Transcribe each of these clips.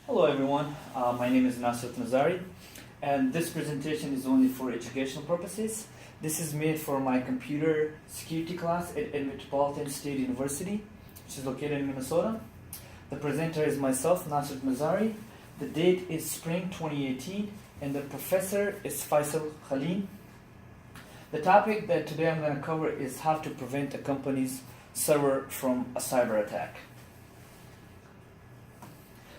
Hello everyone, my name is Nasrat Nazari, and this presentation is only for educational purposes. This is made for my computer security class at Metropolitan State University, which is located in Minnesota. The presenter is myself, Nasrat Nazari. The date is spring 2018, and the professor is Faisal Khalim. The topic that today I'm going to cover is how to prevent a company's server from a cyber attack.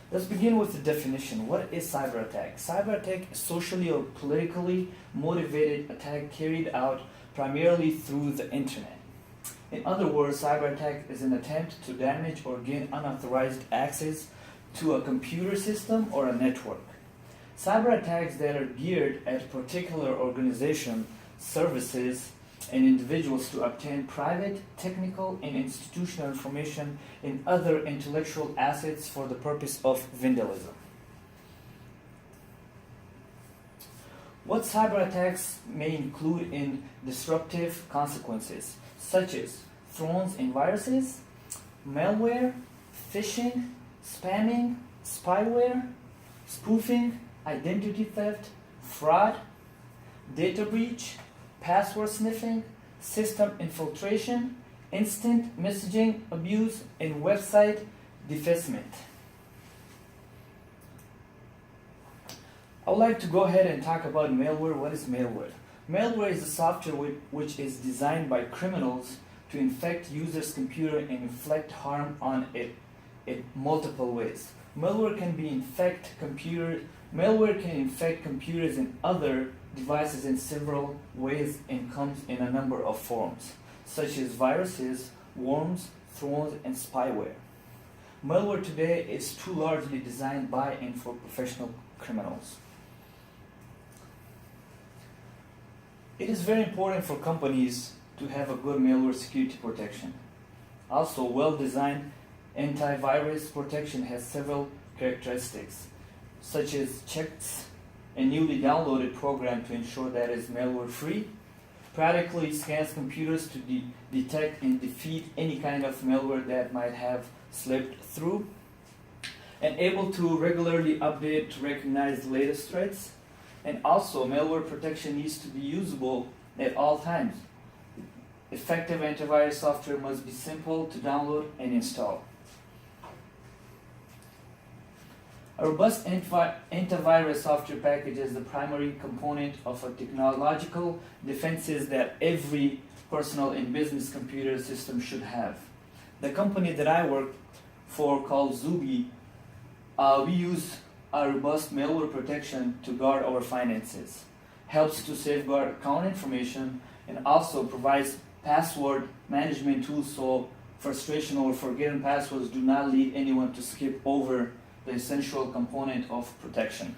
Let's begin with the definition. What is cyber attack? Cyber attack is socially or politically motivated attack carried out primarily through the internet. In other words, cyber attack is an attempt to damage or gain unauthorized access to a computer system or a network. Cyber attacks that are geared at a particular organization, services, and individuals to obtain private, technical, and institutional information and other intellectual assets for the purpose of vandalism. What cyber attacks may include in disruptive consequences, such as thrones and viruses, malware, phishing, spamming, spyware, spoofing, identity theft, fraud, data breach, password sniffing, system infiltration, instant messaging abuse, and website defacement. I would like to go ahead and talk about malware. What is malware? Malware is a software which is designed by criminals to infect users' computer and inflict harm on it in multiple ways. Malware can infect computers and other devices in several ways and comes in a number of forms, such as viruses, worms, thrones, and spyware. Malware today is too largely designed by and for professional criminals. It is very important for companies to have a good malware security protection. Also, well-designed antivirus protection has several characteristics, such as checks a newly downloaded program to ensure that it is malware-free, periodically scans computers to detect and defeat any kind of malware that might have slipped through, and able to regularly update to recognize the latest threats. And also, malware protection needs to be usable at all times. Effective antivirus software must be simple to download and install. A robust antivirus software package is the primary component of a technological defenses that every personal and business computer system should have. The company that I work for, called Zuby, we use a robust malware protection to guard our finances, helps to safeguard account information, and also provides password management tools so frustration or forgotten passwords do not lead anyone to skip over the essential component of protection.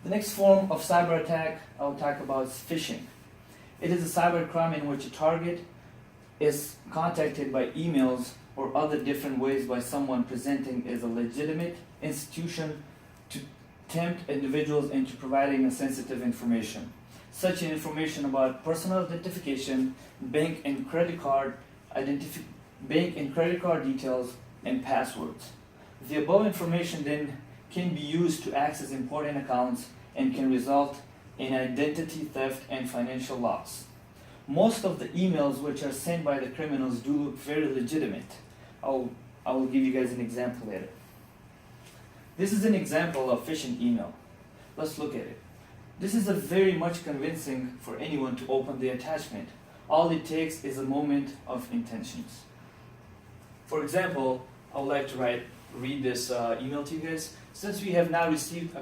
The next form of cyber attack I'll talk about is phishing. It is a cyber crime in which a target is contacted by emails or other different ways by someone presenting as a legitimate institution to tempt individuals into providing sensitive information, such as information about personal identification, bank and credit card details, and passwords. The above information then can be used to access important accounts and can result in identity theft and financial loss. Most of the emails which are sent by the criminals do look very legitimate. I will give you guys an example later. This is an example of phishing email. Let's look at it. This is a very much convincing for anyone to open the attachment. All it takes is a moment of intentions. For example, I would like to read this email to you guys. Since we have now received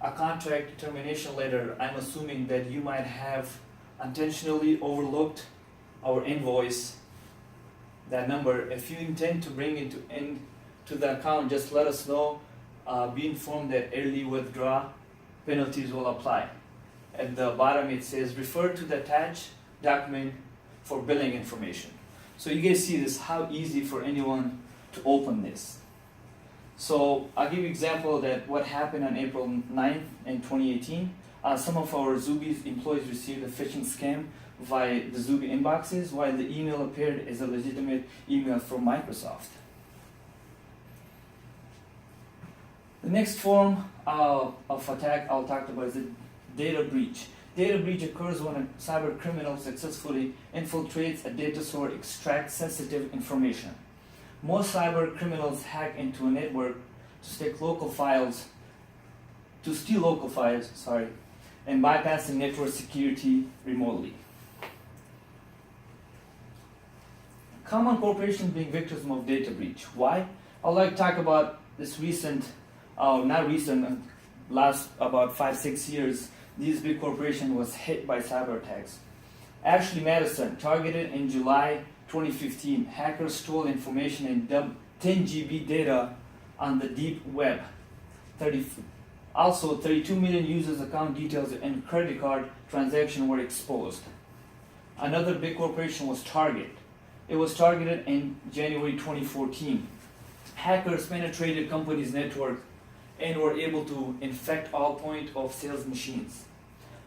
a contract termination letter, I'm assuming that you might have intentionally overlooked our invoice, that number. If you intend to bring it into the account, just let us know. Be informed that early withdrawal penalties will apply. At the bottom it says, refer to the attached document for billing information. So you guys see this, how easy for anyone to open this. So I'll give you an example that what happened on April 9th in 2018. Some of our Zuby's employees received a phishing scam via the Zuby inboxes, while the email appeared as a legitimate email from Microsoft. The next form of attack I'll talk about is the data breach. Data breach occurs when a cyber criminal successfully infiltrates a data source, extracts sensitive information. Most cyber criminals hack into a network to steal local files, and bypassing network security remotely. Common corporations being victims of data breach. Why? I'd like to talk about this last about 5-6 years, these big corporations was hit by cyber attacks. Ashley Madison, targeted in July 2015, hackers stole information and dumped 10 GB data on the deep web. 32 million users' account details and credit card transactions were exposed. Another big corporation was Target. It was targeted in January 2014. Hackers penetrated company's network and were able to infect all point-of-sales machines.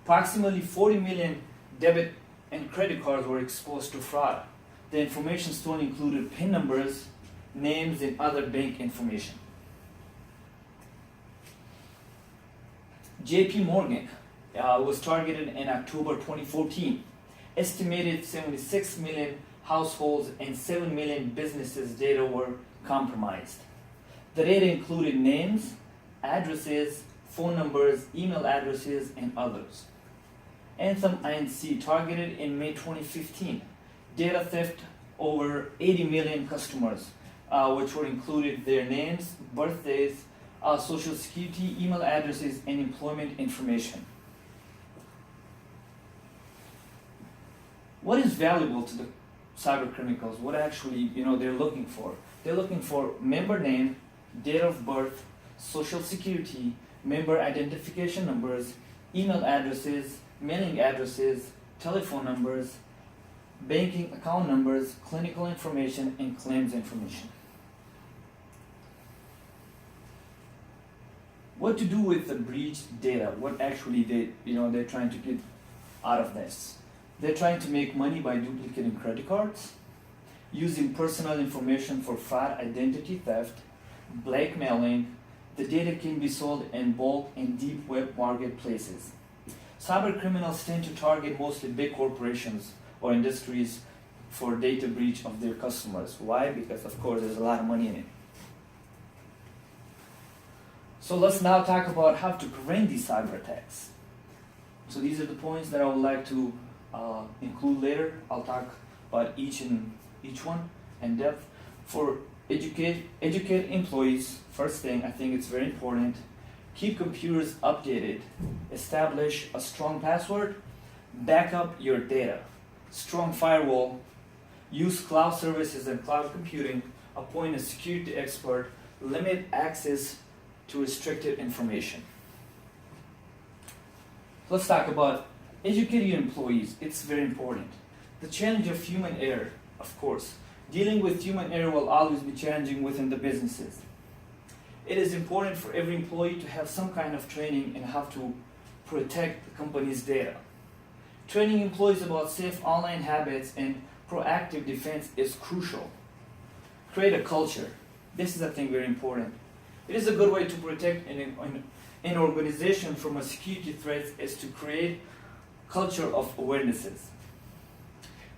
Approximately 40 million debit and credit cards were exposed to fraud. The information stolen included PIN numbers, names, and other bank information. JP Morgan was targeted in October 2014. Estimated 76 million households and 7 million businesses' data were compromised. The data included names, addresses, phone numbers, email addresses, and others. Anthem Inc. targeted in May 2015. Data theft over 80 million customers, which were included their names, birthdays, social security, email addresses, and employment information. What is valuable to the cyber criminals? What actually they're looking for? They're looking for member name, date of birth, social security, member identification numbers, email addresses, mailing addresses, telephone numbers, banking account numbers, clinical information, and claims information. What to do with the breached data? What actually they're trying to get out of this? They're trying to make money by duplicating credit cards, using personal information for fraud, identity theft, blackmailing. The data can be sold in bulk in deep web marketplaces. Cyber criminals tend to target mostly big corporations or industries for data breach of their customers. Why? Because of course there's a lot of money in it. So let's now talk about how to prevent these cyber attacks. So these are the points that I would like to include later. I'll talk about each one in depth. For educate employees, first thing, I think it's very important, keep computers updated, establish a strong password, back up your data, strong firewall, use cloud services and cloud computing, appoint a security expert, limit access to restricted information. Let's talk about educating your employees. It's very important. The challenge of human error, of course. Dealing with human error will always be challenging within the businesses. It is important for every employee to have some kind of training in how to protect the company's data. Training employees about safe online habits and proactive defense is crucial. Create a culture. This is, I think, very important. It is a good way to protect an organization from a security threat is to create culture of awarenesses.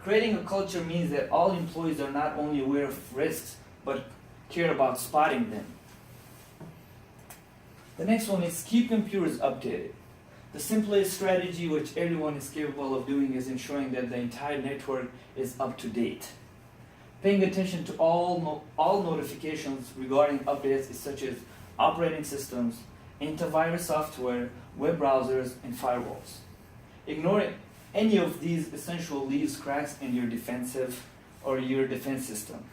Creating a culture means that all employees are not only aware of risks, but care about spotting them. The next one is keep computers updated. The simplest strategy which everyone is capable of doing is ensuring that the entire network is up to date. Paying attention to all notifications regarding updates such as operating systems, antivirus software, web browsers, and firewalls. Ignoring any of these essential leaves cracks in your defense system.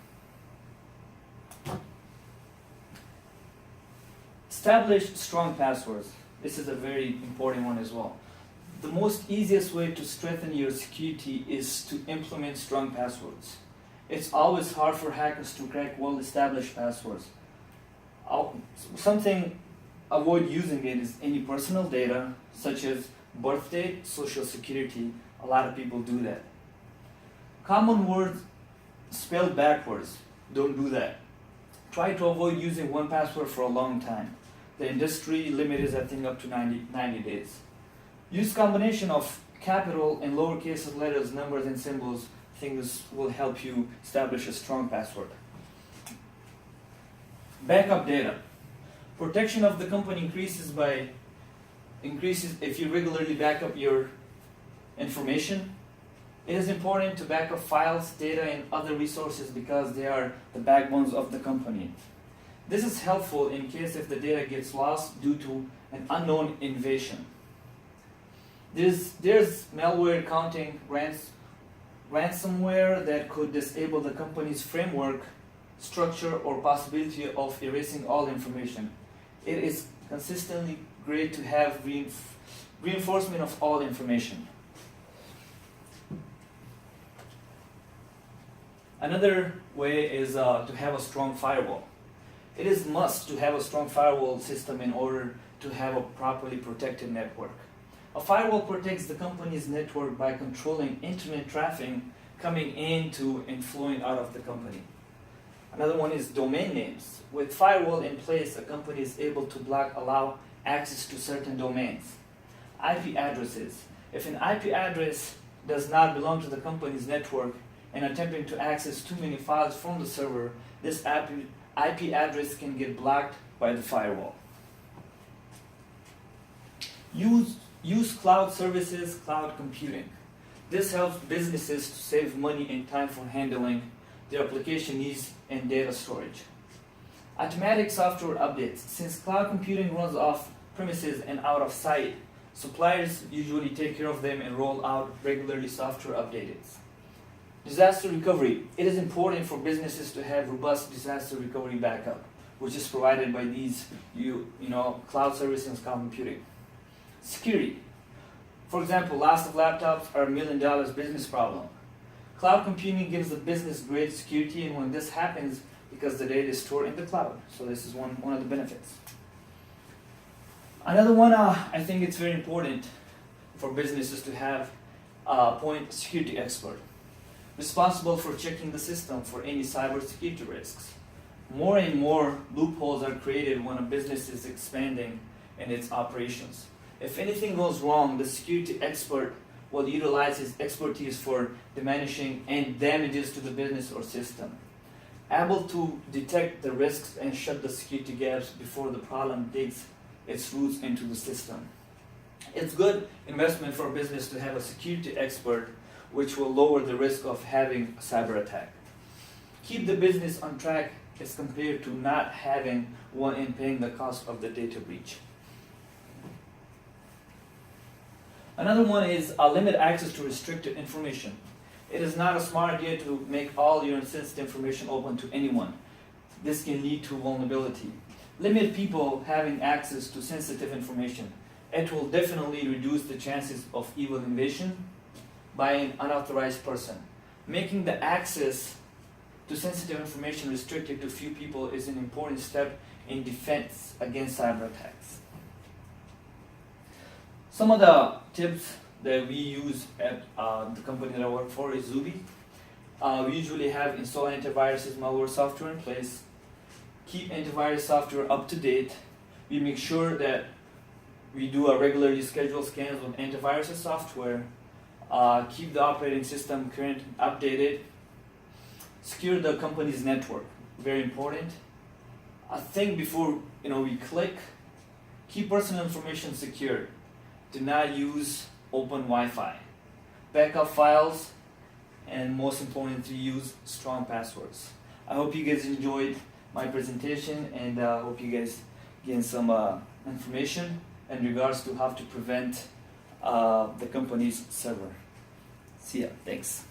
Establish strong passwords. This is a very important one as well. The most easiest way to strengthen your security is to implement strong passwords. It's always hard for hackers to crack well-established passwords. Something avoid using it is any personal data, such as birth date, social security. A lot of people do that. Common words spelled backwards. Don't do that. Try to avoid using one password for a long time. The industry limit is, I think, up to 90 days. Use combination of capital and lowercase letters, numbers, and symbols. I think this will help you establish a strong password. Backup data. Protection of the company increases if you regularly back up your information. It is important to back up files, data, and other resources because they are the backbones of the company. This is helpful in case if the data gets lost due to an unknown invasion. There's malware counting ransomware that could disable the company's framework, structure, or possibility of erasing all information. It is consistently great to have reinforcement of all information. Another way is to have a strong firewall. It is must to have a strong firewall system in order to have a properly protected network. A firewall protects the company's network by controlling internet traffic coming into and flowing out of the company. Another one is domain names. With firewall in place, a company is able to allow access to certain domains. IP addresses. If an IP address does not belong to the company's network and attempting to access too many files from the server, this IP address can get blocked by the firewall. Use cloud services, cloud computing. This helps businesses to save money and time for handling their application needs and data storage. Automatic software updates. Since cloud computing runs off premises and out of sight, suppliers usually take care of them and roll out regularly software updates. Disaster recovery. It is important for businesses to have robust disaster recovery backup, which is provided by these cloud services and cloud computing. Security. For example, loss of laptops are $1 million business problem. Cloud computing gives the business great security, and when this happens, because the data is stored in the cloud. So this is one of the benefits. Another one, I think it's very important for businesses to have a point security expert responsible for checking the system for any cybersecurity risks. More and more loopholes are created when a business is expanding in its operations. If anything goes wrong, the security expert will utilize his expertise for diminishing any damages to the business or system. Able to detect the risks and shut the security gaps before the problem digs its roots into the system. It's good investment for a business to have a security expert, which will lower the risk of having a cyber attack. Keep the business on track as compared to not having one and paying the cost of the data breach. Another one is limit access to restricted information. It is not a smart idea to make all your sensitive information open to anyone. This can lead to vulnerability. Limit people having access to sensitive information. It will definitely reduce the chances of evil invasion by an unauthorized person. Making the access to sensitive information restricted to few people is an important step in defense against cyber attacks. Some of the tips that we use at the company that I work for is Zuby. We usually have install antiviruses, malware software in place, keep antivirus software up to date. We make sure that we do a regularly scheduled scans with antivirus software, keep the operating system current and updated, secure the company's network, very important. I think before we click, keep personal information secure. Do not use open Wi-Fi. Backup files, and most importantly, use strong passwords. I hope you guys enjoyed my presentation, and I hope you guys gain some information in regards to how to prevent the company's server. See ya. Thanks.